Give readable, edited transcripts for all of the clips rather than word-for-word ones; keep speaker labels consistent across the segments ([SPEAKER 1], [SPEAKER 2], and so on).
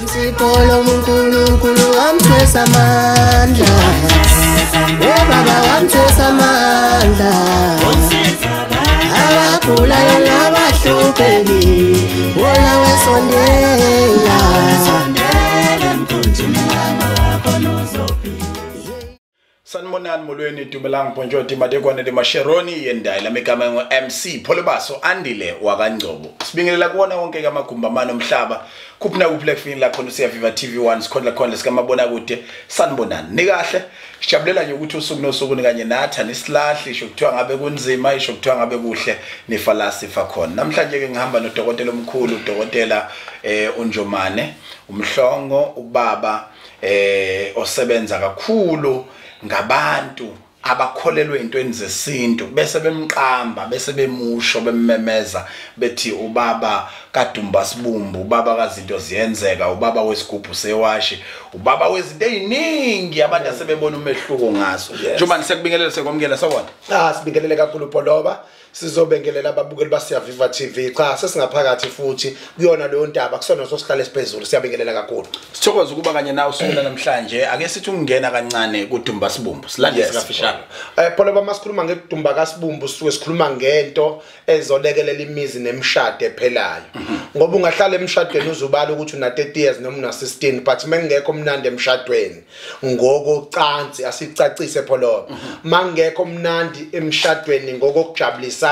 [SPEAKER 1] Insipolo uNkulunkulu wamthwesa amandla, Baba wamthwesa amandla, abagulayo nabahlupheki, wona wesondela.
[SPEAKER 2] Sanibonani molweni Dumelang Ponjoti madekwane de Masheroni yendayila megama ngo MC Pholobaso andile wakangcobo. Sibingelela kuona wonke kamagumba mano omhlaba. Kuphina kuplatform la khona siya Viva TV1 sikhondla khona sikamabona kude. Sanibonani. Nikahle sijabulela nje ukuthi usuku nosuku kanye nathi nisilahle isho kuthiwa ngabe kunzima isho kuthiwa ngabe kuhle nefalasi fa khona. Namhlanje ke ngihamba nodokotela omkhulu udokotela uNjomane umhlongo ubaba osebenza kakhulu ngabantu abakholelwe intweni zesintu bese bemqamba bese bemusho bemmemeza bethi ubaba kadumba sibumbu ubaba kazinto ziyenzeka ubaba wesigubhu sewashi ubaba wezinto eziningi abantu asebebona umehluko ngaso njengoba sekubingelela sekwamukela sawona
[SPEAKER 3] sibingelele kakhulu Pholoba sizobengelela ababukeli basiya Viva TV cha sesingaphakathi futhi kuyona leyo ndaba kusona sosihlala esiphezulu siyabengelela kakhulu
[SPEAKER 2] sithokoza ukuba kanye nawe usukela namhlanje ake sithi ungena kancane kudumba sibumbu silandise kafishane
[SPEAKER 3] Pholoba masikhuluma ngedumba kasibumbu sisuke sikhuluma ngento ezolekelela imizi nemshado ephelayo ngoba ungahlala emshadweni uzubala ukuthi una 30 years noma una 16 but mengekho mnandi emshadweni ngokocansi asicacise Pholoba mangekho mnandi emshadweni ngokujabulisa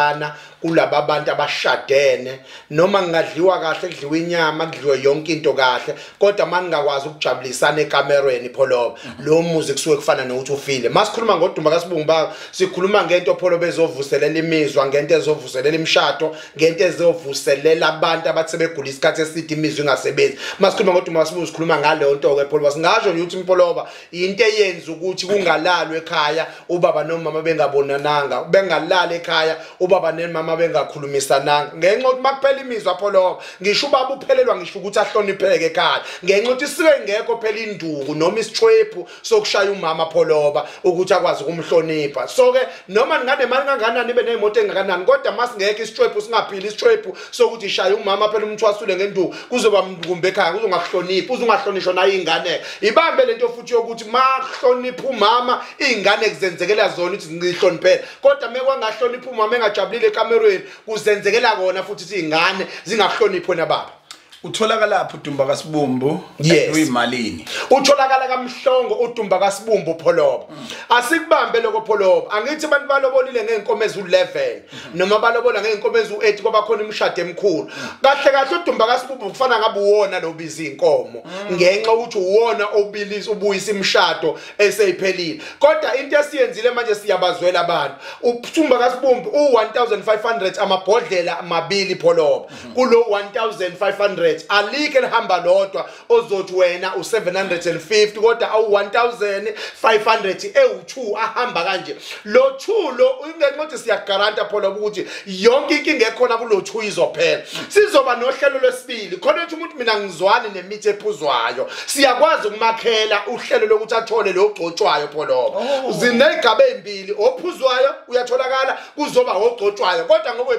[SPEAKER 3] kulaba abantu abashadene noma ngingadliwa kahle kudliwa inyama kudliwa yonke into kahle kodwa maningakwazi ukujabulisana ekamereni Pholoba lo muzi kusuke kufana nokuthi ufile masikhuluma ngodumba kasibumba sikhuluma ngento Pholoba ezovuselela imizwa ngento ezovuselela imshado ngento ezovuselela abantu abathi sebegula isikhathi eside imizwa ingasebenzi masikhuluma ngodumba kasibumba sikhuluma ngaleyo nto ke Pholoba singasho nje ukuthi Pholoba into eyenza ukuthi kungalalwe ekhaya ubaba nomama bengabonananga bengalala ekhaya ubaba nemama bengakhulumisananga ngenxa ukuthi makuphela imizwa Pholoba ngisho ubaba uphelelwa ngisho ukuthi ahlonipheke ekhaya ngenxa ukuthi sibe ngekho phela induku noma isichwephu sokushaya umama Pholoba ukuthi akwazi ukumhlonipha so ke noma ngane mali kangakanani ibe nezimoto engakanani kodwa masingeke isichwephu singaphili isichwephu sokuthi ishaya umama phela umthwasule ngenduku kuzoba mngumbe ekhaya kuzongahloniphi uzingahlonishwa nayo ingane ibambe lento futhi yokuthi mahlonipha umama ingane kuzenzekela zona ukuthi ngihloniphele kodwa mekwangahlonipha umama engajabulile ekamerweni kuzenzekela kona futhi izingane zingahloniphi nababa
[SPEAKER 2] utholakala lapho udumba kasibumbu uyimalini
[SPEAKER 3] utholakala kaMhlongo udumba kasibumbu Pholoba asikubambe lokho Pholoba angithi abantu balobolile ngeenkomo ezi11 noma balobola ngeenkomo ezi8 ngoba khona imshado emkhulu kahle kahle udumba kasibumbu kufana ngabe uwona lobiza inkomo ngenxa ukuthi uwona obilisa ubuyisa imshado eseyiphelile kodwa into esiyenzile manje siyabazwela abantu udumba kasibumbu u1500 amabhodlela amabili Pholoba kulo 1500 alike lihamba lodwa ozothi wena u750 kodwa awu1500 ewu2 ahamba kanje lo 2 lo ungenqothi siyagaranta Pholoba ukuthi yonke inkinga ekhona kulo 2 izophela sizoba nohlelo lwesibili khona ukuthi umuntu mina ngizwani nemithi ephuzwayo siyakwazi ukumakhela uhlelo lokuthi athole lo ogcotshwayo Pholoba zinegaba ezimbili ophuzwayo uyatholakala kuzoba ogcotshwayo kodwa ngoba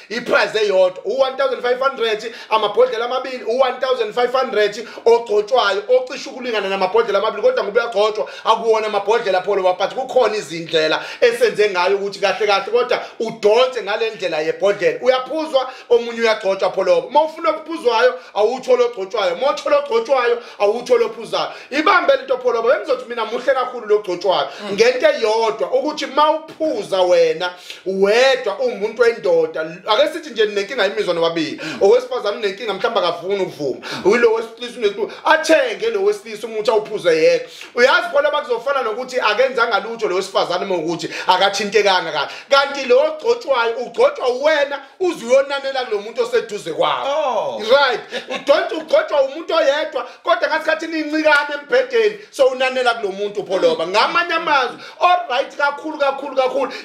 [SPEAKER 3] iprice eyodwa u1500 amabhodlela amabili u1500 ogcotshwayo ocisha ukulingana namabhodlela amabili kodwa ngoba uyagcotshwa akuwona amabhodlela Pholoba but kukhona izindlela esenze ngayo ukuthi kahle kahle kodwa udonse ngalendlela yebhodlela uyaphuzwa omunye uyagcotshwa Pholoba mawufuna ukuphuzwayo awuthola ogcotshwayo mawuthola ogcotshwayo awuthola ophuzayo ibambe lento Pholoba bengizothi mina muhle kakhulu lo ogcotshwayo ngento eyodwa ukuthi mawuphuza wena wedwa umuntu wendoda ake sithi nje nenkinga imizwa nobabili owesifazana unenkinga mhlamba akafuna ukuvuma uyilo wesilisa unesilulu athenge lo wesilisa umuntu awuphuze yedwa uyazi Pholoba kuzofana nokuthi akenzanga lutho lo wesifazana uma ukuthi akathintekanga kahle kanti lo ogcotshwayo ugcotshwa wena uzuyonanela kulomuntu oseduze kwakho right ugcotshwa umuntu oyedwa kodwa ngasikhathini incikane embhedeni so unanela kulomuntu Pholoba ngamanye amazwi all right kakhulu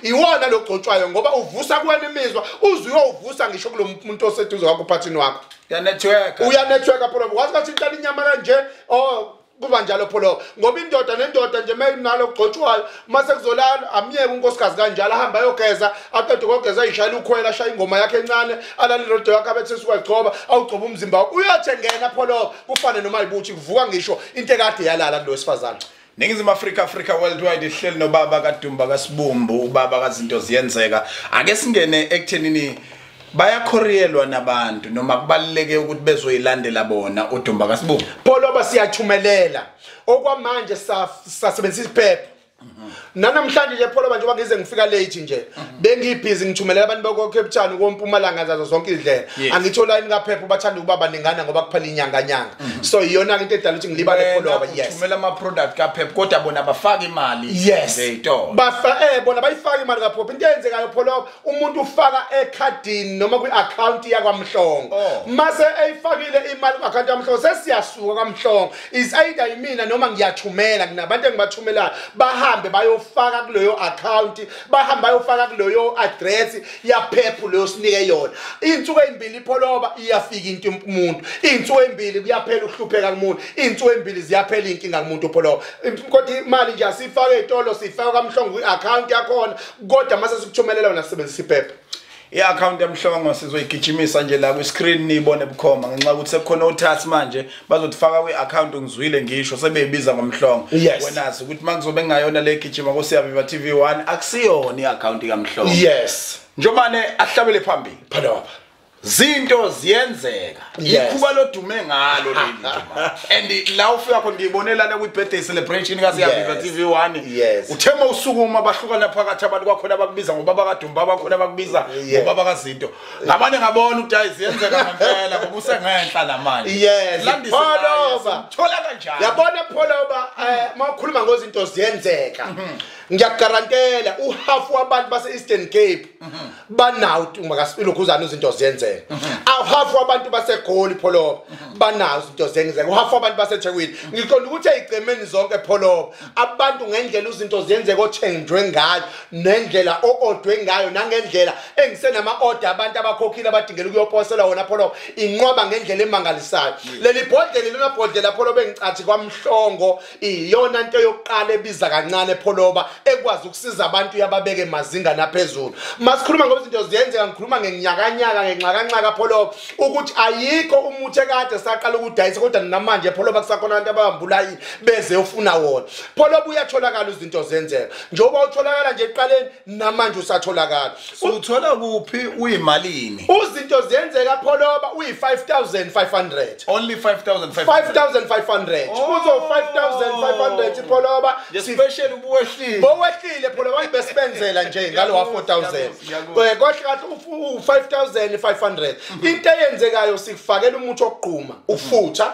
[SPEAKER 3] iwona lo ogcotshwayo ngoba uvusa kuwena imizwa uzuyovusa ngisho kulomuntu oseduze kwakho uphathini wakho
[SPEAKER 2] uyanetwork
[SPEAKER 3] Pholoba wazi ukuthi intala inyama kanje kuba njalo pholo ngoba indoda nendoda nje mayinalo kugcotshwayo mase kuzolala amiyeke unkosikazi kanjalo ahamba ayogeza aqede ukugeza ayishayela ukhwela ashaya ingoma yakhe encane alali rodo yakhe abethe sukugcoba awugcoba umzimba wakhe uyothengena pholo kufane noma ibuthi kuvuka ngisho into ekade yalala kulo wesifazana
[SPEAKER 2] Ningizimu Africa worldwide ihleli nobaba kaDumba kaSibumbu ubaba kazinto ziyenzeka ake singene ekuthenini bayakhoriyelwa nabantu noma kubaluleke ukuthi bezoyilandela bona uDumba kaSibumbu
[SPEAKER 3] pholo basiyathumelela okwamanje sasebenzisa iphepha nanamhlanje nje pholo manje bangize ngifika late nje bengibhizi ngithumelela abantu bako Cape Town kompumalanga zazo zonke izindlela angithola ini kaphepha bathanda ukuba baningana ngoba kuphela inyanga so iyona into edala ukuthi ngilibale pholo yes
[SPEAKER 2] uthumela ama product kaphepha kodwa bona bafaka imali
[SPEAKER 3] ezitolo bona bayifaka imali kaphepha into eyenzekayo pholo umuntu ufaka ekhadini noma kwi-account yakwaMhlongo mase eyifakile imali ku-account yaMhlongo sesiyasuka kwaMhlongo is either yimina noma ngiyathumela kunabantu engibathumelayo bahambe bayofaka kuleyo account bahambe bayofaka kuleyo address yaphepha leyo sinike yona insuku ezimbili pholoba iyafika into umuntu insuku ezimbili kuyaphela ukuhlupheka kumuntu insuku ezimbili ziyaphela inkinga kumuntu pholoba kodwa imali nje asifake ezitolo sifaka kwaMhlongo kwi-account yakhona kodwa mase sikuthumelela wena sisebenzisa iphepha
[SPEAKER 2] i-account yaMhlongo sizoyigijimisa nje la kwi-screen nibone bukhoma ngenxa ukuthi sekukhona uthathi manje bazotifaka kwi-account ngizwile ngisho sebeyibiza ngoMhlongo wenazi ukuthi mangizobe ngayona le gijima koSiyaviva TV1 akusiyona i-account kaMhlongo
[SPEAKER 3] yes
[SPEAKER 2] njobane ahlabele phambili
[SPEAKER 3] pholoba
[SPEAKER 2] zinto ziyenzeka ikhuba lodume ngalo leli njoma and la ufika khona ngiyibonelana kwi-birthday celebration kaSiyaviva TV1 uthema usukuma bahlukana phakathi abantu kwakhona bakubiza ngobaba kaDumba bakhona bakubiza ngobaba kazinto ngabane ngabona ukuthi ayiziyenzeka ngempela ngoba usengenhla namanje
[SPEAKER 3] pholoba
[SPEAKER 2] thola kanjani
[SPEAKER 3] yabona pholoba makhuluma ngozinto ziyenzeka ngiyagarantela uhalf wabantu base Eastern Cape banawo ungasilokuzana izinto ziyenzeka half wabantu base Goli pholoba banazo izinto ziyenzeka uhalf wabantu base Thekwini ngiqonda ukuthi ayigcemeni zonke pholoba abantu ngendlela izinto ziyenzeka othenjwe ngayo nendlela oodwe ngayo nangendlela engisenama order abantu abakhokhile abadingela ukuyoposela wona pholoba inqoba ngendlela emangalisayo leli bhodlela lona bhodlela pholoba engicathi kwaMhlongo iyona into yokuqala ebiza kancane pholoba ekwazi ukusiza abantu yababeke mazinga naphezulu masikhuluma ngozinto ziyenzeka ngikhuluma ngenyakanyaka ngenxakanxaka pholoba ukuthi ayikho umuthi ekade saqala ukudayisa kodwa namanje pholoba kusakhona abantu abahambulayi beze ufuna wona pholoba uyatholakala izinto zenzeka njengoba utholakala nje eqaleni namanje usatholakala
[SPEAKER 2] uthola kuphi uyimalini
[SPEAKER 3] izinto ziyenzeka pholoba uyi5500
[SPEAKER 2] only 5500
[SPEAKER 3] kuzo 5500 pholoba
[SPEAKER 2] special ubuwehlile
[SPEAKER 3] bowehlile pholoba besebenzela nje ngalo wa 4000 kodwa kathi u5500 into eyenzekayo sikufakela umuthi oqhuma ufutha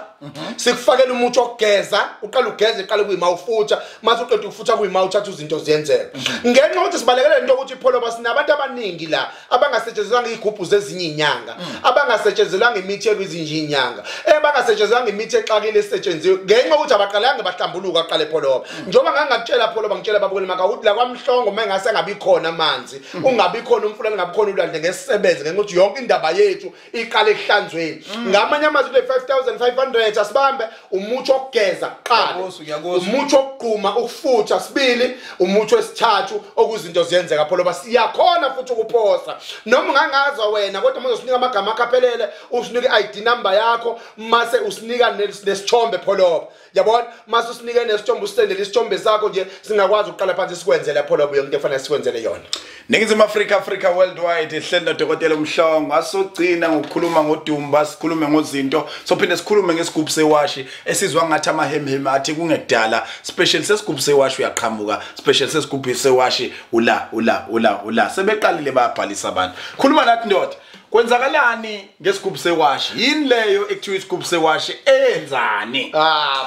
[SPEAKER 3] sikufakela umuthi ogeza uqala ugeze iqala kuyima ufutha mase uqeda ukufutha kuyima uthatha izinto ziyenzeka ngenxa ukuthi sibalekele into ukuthi pholoba sinabantu abaningi la abangasetshenzelanga igubhu zezinye inyanga abangasetshenzelanga imithi ekwizinje inyanga abangasetshenzelanga imithi exakile esetshenziwe ngenxa ukuthi abaqalanga bahlambuluka aqale pholoba njengoba ngangakutshela pholoba ngitshela babukeli maka ukuthi la kwaMhlongo mengase ngabi khona amanzi ungabi khona umfula ngabi khona ulwandle ngesisebenze ngenxa ukuthi yonke indaba yethu iqala ehlanzweni ngamanye amazwi le 5500 asibambe umuthi okugeza qala umuthi okugquma ukufutha sibili umuthi wesithathu okuzinto ziyenzeka pholoba siyakhona futhi ukuphosa noma ungangazwa wena kodwa manje usinika amagama akaphelele usinika ID number yakho mase usinika nesithombe pholoba yabona mase usinike nesithombe usendele isithombe sakho nje singakwazi ukuqala phansi sikwenzele pholoba yonke into efanele sikwenzele yona
[SPEAKER 2] Ningizimu Africa worldwide ihleli noDokotela uMhlongo asogcina ngokukhuluma ngoDumba sikhulume ngozinto sophinde sikhulume ngesigubhu sewashi esizwa ngathi amahemheme athi kungedala special sesigubhu sewashi uyaqhamuka special sesigubhu sewashi ula sebeqalile bayabhalisa abantu khuluma nathi ndoda kwenzakalani ngesigubhu sewashi yini leyo ekuthiwa isigubhu sewashi eyenzani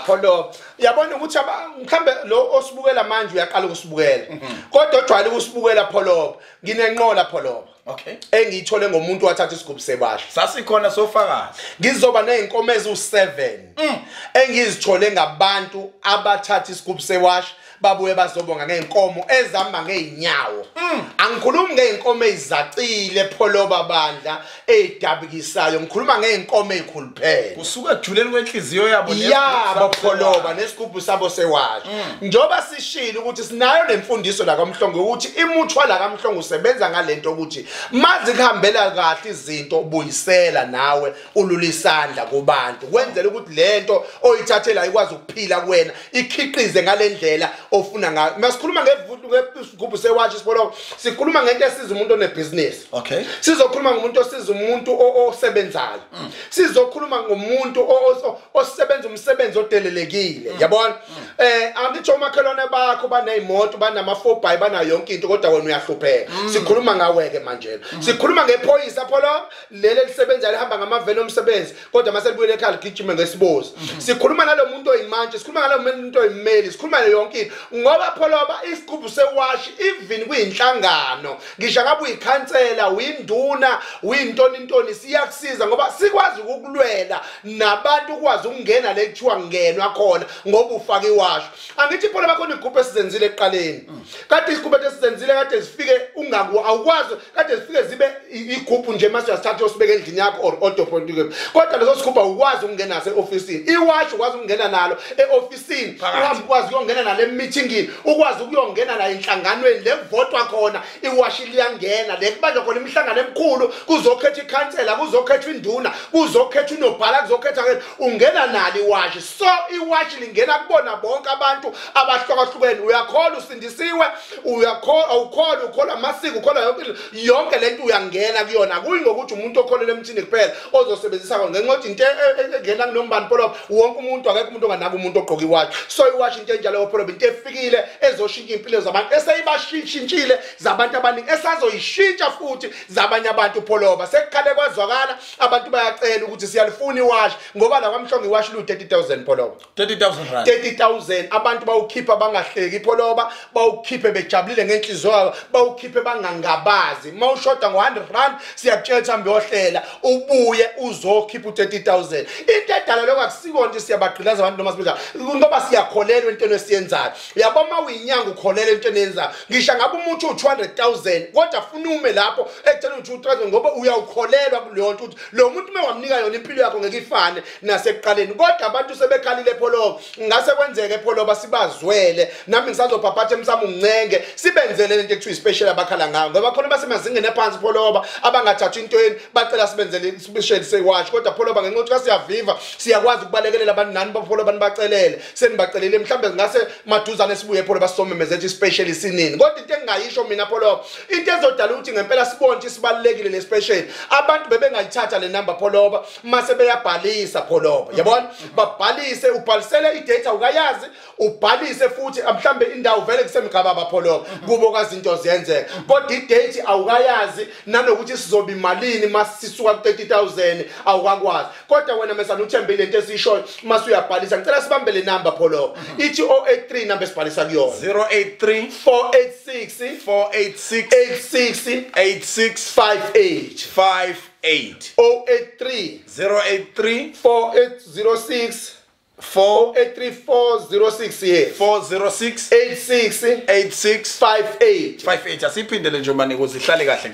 [SPEAKER 3] pholoba yabona ukuthi mhlambe lo osibukela manje uyaqala ukusibukela kodwa ojwayele ukusibukela pholoba nginenqola pholoba
[SPEAKER 2] okay
[SPEAKER 3] engiyithole ngomuntu wathatha isigubhu sewashi
[SPEAKER 2] sasikhona sofakazi
[SPEAKER 3] ngizoba neinkomo ezu7 engizithole ngabantu abathatha isigubhu sewashi babuye bazobonga ngeenkomo ezihamba ngeenyawo angikhulumi ngeenkomo ezizacile pholoba bandla ezidabikisayo ngikhuluma ngeenkomo ezikhuluphele
[SPEAKER 2] kusuka ejuleni kwenhliziyo yabo
[SPEAKER 3] pholoba nesigubhu sabo sewashi njoba sishilo ukuthi sinayo lemfundiso la kaMhlongo ukuthi imuthwa la kaMhlongo usebenza ngalento ukuthi mazi kuhambela kahle izinto ubuyisela nawe ululisandla kubantu kwenzela ukuthi lento oyithathela ikwazi ukuphila kuwena ikhiqize ngalendlela ofuna ngayo masikhuluma ngesigubhu sewashi sipolo sikhuluma ngento esiza umuntu onebusiness
[SPEAKER 2] okay
[SPEAKER 3] sizokhuluma ngomuntu osiza umuntu osebenzayo sizokhuluma ngomuntu osebenza umsebenzi odelelekile yabona angitsho umakhelwane bakho banezimoto banama 4x banayo yonke into kodwa wena uyahlupheka sikhuluma ngawe ke manje sikhuluma ngephoyisa pholo lele lisebenza lihamba ngamaveni omsebenzi kodwa mase libuyele ekhaya ligijime ngesibozi sikhuluma nalomuntu oyimanje sikhuluma nalomuntu oyimeli sikhuluma yonke into ngoba pholoba isigubhu sewashi even kuyinhlangano ngisho ngabe uyikhansela uyinduna uyintoni siyakusiza ngoba sikwazi ukukulwela nabantu ukwazi ukungena le kuthiwa ngenwa khona ngoba ufaka iwashi angithi pholoba khona igubhu esizenzile eqaleni kade isigubhu esizenzile kade zifike awukwazi kade zifike zibe igubhu nje mase uyasithatha usibeke endlini yakho or autopontike kodwa leso sigubhu awukwazi ukungena naseofisini iwashi ukwazi ukungena nalo eofisini uhambe ukwazi ukungena nalo emeetingini ukwazi ukuyongena la enhlanganweni lekuvotwa khona iwashi liyangena lekubanjwa khona imihlangano emikhulu kuzokhetha ikhansela kuzokhetha induna kuzokhetha unobhala kuzokhetha ungena nalo iwashi so iwashi lingena kubona bonke abantu abahlukahlukene uyakhola usindisiwe awukhola ukhola amasiko ukhola yonke lento uyangena kuyona kuyi ngokuthi umuntu okholela emthini kuphela ozosebenzisa khona ngenxa yokuthi into engena kunombani pholo wonke umuntu akekho umuntu onganaka umuntu ogqoka iwashi so iwashi into enjalo pholo into efikile ezoshintsha impilo zabantu eseyibashintshile zabantu abaningi esazoyishintsha futhi zabanye abantu pholoba sekukhale kwazwakala abantu bayacela ukuthi siyalifuna iwashi ngoba la kaMhlongo iwashi lu 30,000 pholoba
[SPEAKER 2] 30,000 rand
[SPEAKER 3] 30,000 abantu bawukhipha bangahleki pholoba bawukhiphe bejabulile ngenhliziyo yabo bawukhiphe bangangabazi mawushoda ngo100 rand siyakutshela hambe yohlela ubuye uzokhipha u30,000 into edala lokho akusiko nje siyabagqilaza abantu noma sibiza ngoba siyakholelwa entweni esiyenzayo yabo mawinyanga ukholelwa entweni eyenzayo ngisho ngabe umuntu u200,000 kodwa afuna ume lapho ekutshela u200,000 ngoba uyawukholelwa kuleyo nto ukuthi lo muntu mewamnika yona impilo yakho ngeke ifane nasekuqaleni kodwa abantu sebekhalile pholo ngase kwenzeke pholo basibazwele nami ngisazobhabhatha emsamo ungcenge sibenzele lento ekuthiwa special abakhala ngayo ngoba khona basemazingeni ephansi pholoba abangathatha intweni bacela sibenzele special sewash kodwa pholoba ngenxa yokuthi siyaviva siyakwazi ukubalekelela abantu nani bapholo abantu bacelele senibacelele mhlambe ngase maduzane sibuye pholo basomemezela special isinini kodwa into engayisho mina pholoba into ezodala ukuthi ngempela sibone ukuthi sibalekile le special abantu bebengayithatha le number pholoba mase beyabhalisa pholoba yabona babhalise ubhalisele idata ukayazi ubhalise futhi mhlambe indawo vele kusemgababa pholoba kubo kwazi into ziyenzeka kodwa idate awukayazi nanokuthi sizoba imalini masisuka ku 30,000 awukakwazi kodwa wena mesana uthembile into esisho mase uyabhalisa ngicela sibambe le number pholoba ithi 083 number sibhalisa kuyona
[SPEAKER 2] 083
[SPEAKER 3] 486 86 58 083 4806 483 yes
[SPEAKER 2] 406
[SPEAKER 3] 86 58
[SPEAKER 2] asiphindele nje manje ukuze ihlale kahle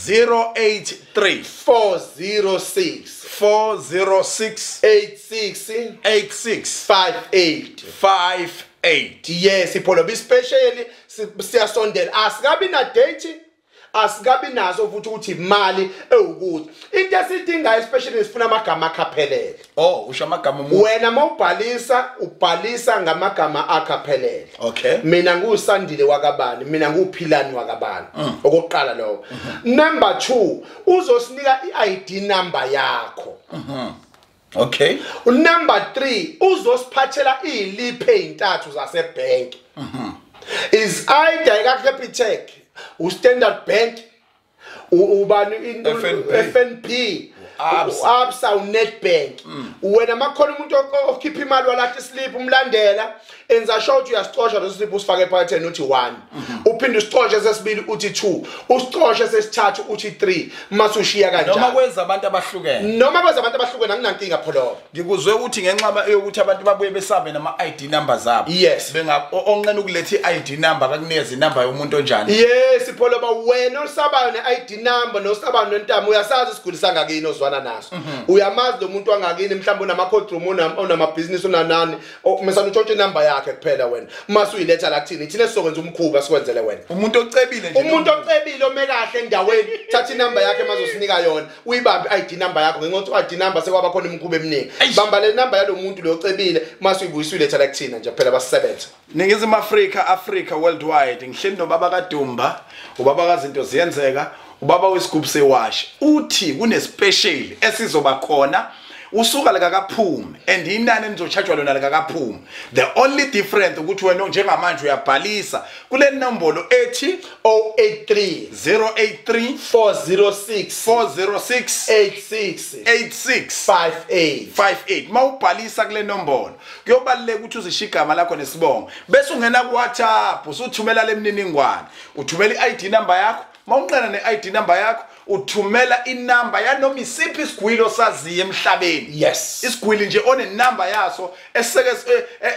[SPEAKER 3] 083 406 86 58 yes ipholoba specially siyasondela asikabi na date asikabi nazo futhi ukuthi imali ewukuthi into esidinga especially sifuna amagama akhaphelele
[SPEAKER 2] usho amagama
[SPEAKER 3] wena ubhalisa ngamagama akhaphelele
[SPEAKER 2] okay
[SPEAKER 3] mina ngusandile wakabani mina nguphilani wakabani okokuqala lo number 2 uzosinika iID number yakho
[SPEAKER 2] okay
[SPEAKER 3] number 3 uzosiphathela iziliphe ezintathu zasebank is either Capitec uStandard Bank ubani FNB Absa uNetbank wena makhona umuntu okhipha imali walathi slip umlandela enza sure ukuthi uyasicosha lo slip usifake phakathi uthi 1 uphinde usicoshe sesibili uthi 2 usicoshe sesithathu uthi 3 mase ushiya kanjalo
[SPEAKER 2] noma kwenza abantu abahlukene
[SPEAKER 3] anginankinga pholo
[SPEAKER 2] ngikuzwe ukuthi ngenxa yokuthi abantu babuye besabe nama ID numbers zabo
[SPEAKER 3] yes
[SPEAKER 2] onqena ukuletha ID number akakunikeza inamba yomuntu onjani
[SPEAKER 3] yes pholo wena osabayo ne-ID number nosabayo nentamo uyasazi isiguli sangakini ozwana naso uyamazi lo muntu angakini mhlawumbe unama-courtroom unamabhizinisi unanani mesana utshontshe inamba yakhe kuphela wena mase uyiletha la kuthini thina sizokwenza umkhuba sikwenzele wena
[SPEAKER 2] umuntu ocebile
[SPEAKER 3] ome kahle endaweni thatha inamba yakhe mazosinika yona uyibambe i-ID number yakho ngenxa i-ID number sekwaba khona imikhuba eminingi bamba le number yalo muntu lo ocebile mase uyibuyisa uyiletha la kuthina nje phela basisebenza
[SPEAKER 2] Ningizimu Africa worldwide ngihleli nobaba kaDumba ubaba kazinto ziyenzeka ubaba wesigubhu sewash uthi kune special esizoba khona usuka leka kaphume and inani enizochargewa lona leka kaphume the only difference ukuthi wena njengamanje uyabhalisa kule nombolo ethi
[SPEAKER 3] 083 406
[SPEAKER 2] 8658 mawubhalisa kule nombolo kuyobaleka ukuthi uzishiya igama lakho nesibongo bese ungena ku WhatsApp usuthumela lemniningwane uthumela i-ID number yakho mawunqena ne-ID number yakho uthumela inamba yanoma isiphi isigwilo saziye emhlabeni
[SPEAKER 3] yes
[SPEAKER 2] isigwili nje one number yaso eseke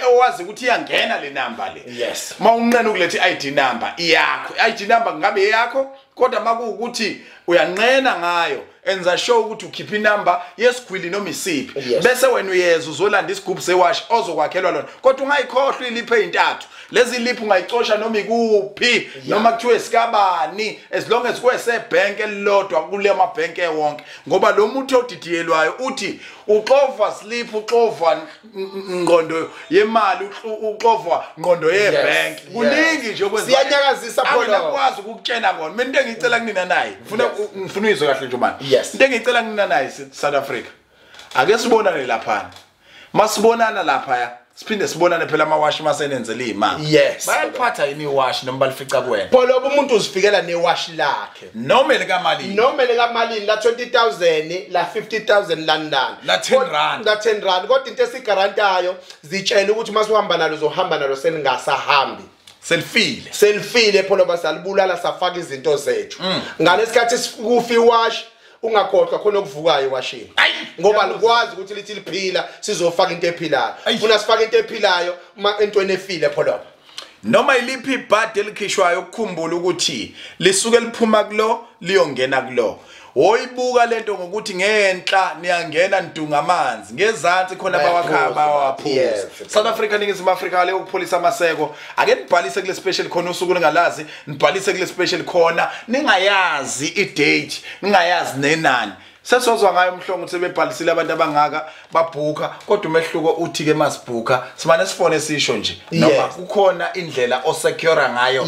[SPEAKER 2] owazi ukuthi iyangena le number le
[SPEAKER 3] yes
[SPEAKER 2] mawunqena ukuletha i-ID number yakho i-ID number ngabe yakho kodwa makuukuthi uyanqena ngayo enza sure ukuthi ukhipha inamba yesigwili noma isiphi bese wena uyeza uzolanda isigubhu sewash ozokwakhelwa lona kodwa ungayikhohlwa iliphe ezintathu lezi liphi ungayicosha noma ikuphi noma kuthiwe sikabani as long as kwesebhenki elilodwa kule amabhenki wonke ngoba lo muntu odidiyelwayo uthi uxova slip uxova ngqondo yemali uxova ngqondo yebhenki kuningi nje okwenza
[SPEAKER 3] siyanyakazisa phela
[SPEAKER 2] akwazi ukukutshena kona mina into engicela kunina naye ngifuna uyizwe kahle nje manje into engicela kunina naye South Africa ake sibonane lapha masibonana lapha siphinde sibonane phela amawashi masenenzele imali
[SPEAKER 3] yes
[SPEAKER 2] bayaliphatha yini iwash noma balifica kuwena
[SPEAKER 3] pholo umuntu uzifikela newash lakhe
[SPEAKER 2] noma lekamalini
[SPEAKER 3] la 20,000 la 50,000 London
[SPEAKER 2] la 10 rand
[SPEAKER 3] kodwa into esigarantayo zitshela ukuthi masuhamba nalo uzohamba nalo seningasahambi selfile pholo basalibulala safaka izinto zethu ngalesikhathi sikufa iwash ungakhohlwa khona okuvukayo washini ngoba likwazi ukuthi lithi liphila sizofaka into ephilayo ufuna sifaka into ephilayo entweni efile pholo
[SPEAKER 2] noma iliphi ibhadi elikhishwayo ukukhumbula ukuthi lisuke liphuma kulo liyongena kulo woyibuka lento ngokuthi ngenhla niyangena nidunga amanzi ngezantsi khona bawakhaba waphuza South Africa Ningizimu Afrika le ukupholisa amaseko ake nibhalise kule special khona usuku ngalazi nibhalise kule special khona ningayazi idate ningayazi nenani sesozwa ngayo umhlongo ukuthi sebebhalisile abantu abangaka babhuka kodwa umehluko uthi ke masibhuka simane sifone sisho nje noma kukhona indlela osecure ngayo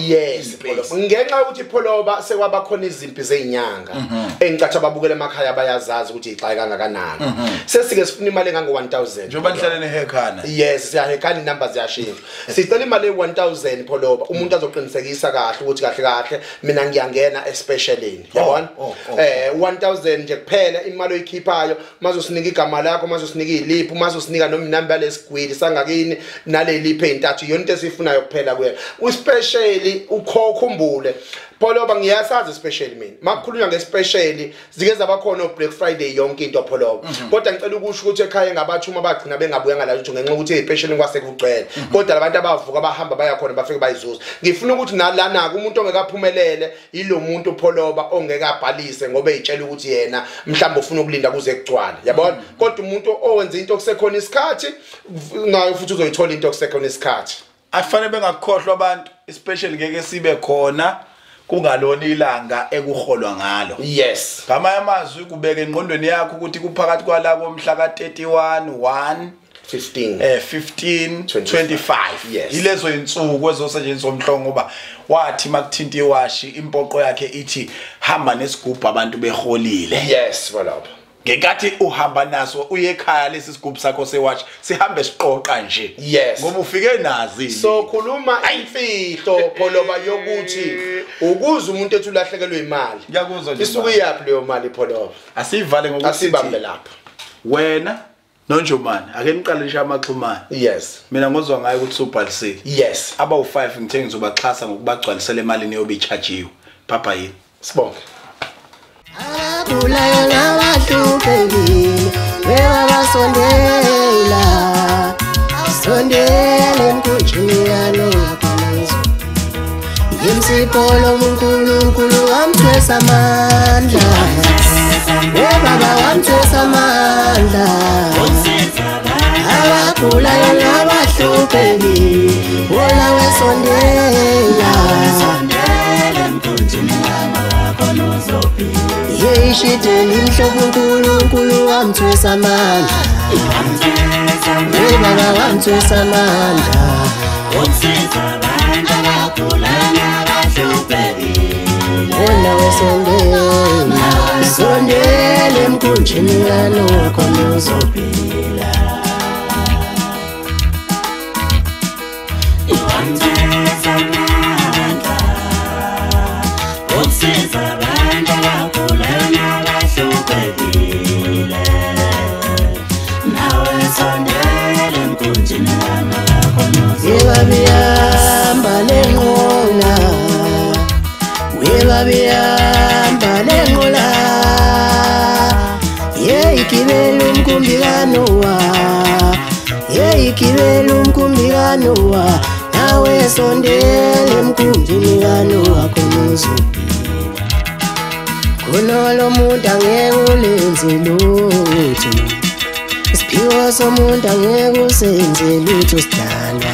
[SPEAKER 3] ngenxa ukuthi pholoba sekwaba khona izimpi zezinyanga engicathi ababukela emakhaya bayazazi ukuthi ixaye kangakanani sesike sifuna imali engango 1000
[SPEAKER 2] njengoba nihlale nehekhana
[SPEAKER 3] yes siyahekana inamba ziyashintsha sicela imali e1000 pholoba umuntu azoqinisekisa kahle ukuthi kahle mina ngiyangena especially yabona 1000 nje kuphela imali oyikhiphayo mazosinika igama lakho mazosinika iziliphu mazosinika noma inamba yalesigwili sangakini naleliphe ezintathu yonke into esifunayo kuphela kuwena uspecially ukukhumbule pholoba ngiyasazi special mina makukhulunywa ngespecially zike zabakhona o Black Friday yonke into pholoba kodwa ngicela ukusho ukuthi ekhaya ngabathuma bagcina bengabuyanga la ukuthi ngenxa ukuthi especially kwasekugcwele kodwa labantu abavuka bahamba baya khona bafike bayizuza ngifuna ukuthi nalana umuntu ongekaphumelele yilo muntu pholoba ongekabhalise ngoba ezitshela ukuthi yena mhlawumbe ufuna ukulinda kuze kugcwala yabona kodwa umuntu owenza into kusekhona isikhathi nayo futhi uzoyithola into kusekhona isikhathi
[SPEAKER 2] afanele bengakukhohlwa abantu especially ngeke sibe khona kungalona ilanga ekuholwa ngalo
[SPEAKER 3] yes
[SPEAKER 2] ngama amazwi kubeka engqondweni yakho ukuthi kuphakathi kwala komhla ka 31 15 25
[SPEAKER 3] yes
[SPEAKER 2] ilezo insuku ezosetshenziswa umhlongo ngoba wathi makuthinta iwashi impoqo yakhe ithi hamba nesigubhu abantu beholile
[SPEAKER 3] yes walapha
[SPEAKER 2] ngekathi uhamba naso uye ekhaya lesi sigubhu sakho sewatch sihambe siqoqa nje
[SPEAKER 3] Yes.
[SPEAKER 2] ngoba ufike nazi
[SPEAKER 3] So khuluma imfihlo pholoba yokuthi ukuze umuntu ethi ulahlekelwe imali.
[SPEAKER 2] Ngiyakuzwa nje.
[SPEAKER 3] Isuke yaphi leyo mali pholoba?
[SPEAKER 2] Asivale ngokuthi
[SPEAKER 3] Asibambe lapha.
[SPEAKER 2] wena noNjomani ake niqale nje amaxhumana.
[SPEAKER 3] Yes.
[SPEAKER 2] Mina ngozwa ngayo ukuthi ubhalisile.
[SPEAKER 3] Yes.
[SPEAKER 2] Aba u5 ngithe ngizobaxhasa ngokubagcwalisela imali neyobe ichajiwe. Papa yini?
[SPEAKER 3] Sibonke.
[SPEAKER 1] abagulayo nabahluphekile weba basondela sondela emkhunjini yaloyakhonizwa yimsipolo uNkulunkulu wamthwesa amandla webaba wamthwesa amandla abagulayo nabahluphekile wona wesondela yeyishideni imhlobo uNkulunkulu wamthwesa amandla webaba wamthwesa amandla wona wesondela sondela emkhunjini kanokhona uzophila Webabiyamba lenqola Webabiyamba lenqola Yeyigibela umkumbikanowa Yeyigibela umkumbikanowa nawe sondela emkhunjini kanowa khona uzophila khona lo muntu angeke ulenze lutho Isiphiwo somuntu angeke usenze lutho sidalwa